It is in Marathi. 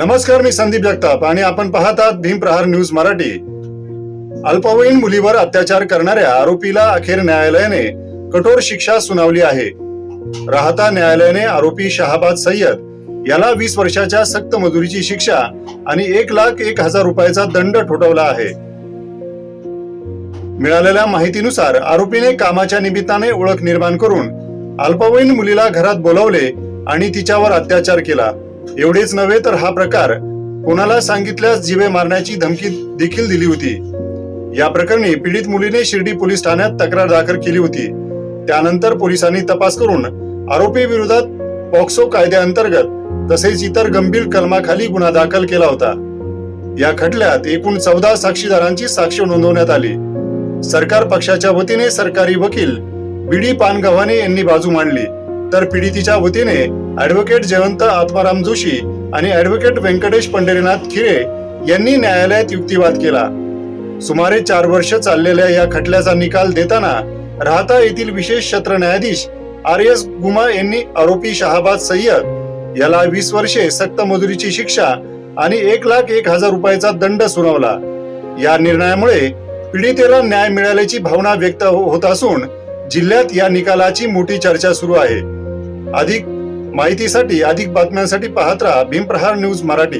नमस्कार, मी संदीप जगताप आणि आपण पाहत आहात भीमप्रहार न्यूज मराठी। अल्पवयीन मुलीवर अत्याचार करणाऱ्या आरोपीला अखेर न्यायालयाने कठोर शिक्षा सुनावली आहे। राहता न्यायालयाने आरोपी शहाबाद सय्यद याला 20 वर्षाच्या सक्त मजुरीची शिक्षा आणि 1,01,000 रुपयाचा दंड ठोठावला आहे। मिळालेल्या माहितीनुसार आरोपीने कामाच्या निमित्ताने ओळख निर्माण करून अल्पवयीन मुलीला घरात बोलावले आणि तिच्यावर अत्याचार केला। एवढेच नव्हे तर हा प्रकार कोणाला सांगितल्यास जीवे मारण्याची धमकी देखील दिली होती। या प्रकरणी पीडित मुलीने शिर्डी पोलीस ठाण्यात तक्रार दाखल केली होती। त्यानंतर पोलिसांनी तपास करून आरोपी विरोधात पॉक्सो कायद्याअंतर्गत तसेच इतर गंभीर कलमाखाली गुन्हा दाखल केला होता। या खटल्यात एकूण 14 साक्षीदारांची साक्ष नोंदवण्यात आली। सरकार पक्षाच्या वतीने सरकारी वकील बीडी पानगव्हाणे यांनी बाजू मांडली, तर पीडितीच्या वतीने ॲडव्होकेट जयवंत आत्माराम जोशी आणि ॲडव्होकेट व्यंकटेश पंढरीनाथ खिरे यांनी न्यायालयात युक्तिवाद केला। सुमारे 4 वर्ष चाललेल्या या खटल्याचा निकाल देताना राहता येथील विशेष सत्र न्यायाधीश RS गुमा यांनी आरोपी शहाबाद सय्यद याला 20 वर्षे सक्त मजुरीची शिक्षा आणि 1,01,000 रुपयाचा दंड सुनावला। या निर्णयामुळे पीडितेला न्याय मिळाल्याची भावना व्यक्त होत असून जिल्ह्यात या निकालाची मोठी चर्चा सुरू आहे। अधिक माहितीसाठी, अधिक बातम्यांसाठी पाहत राहा भीमप्रहार न्यूज मराठी।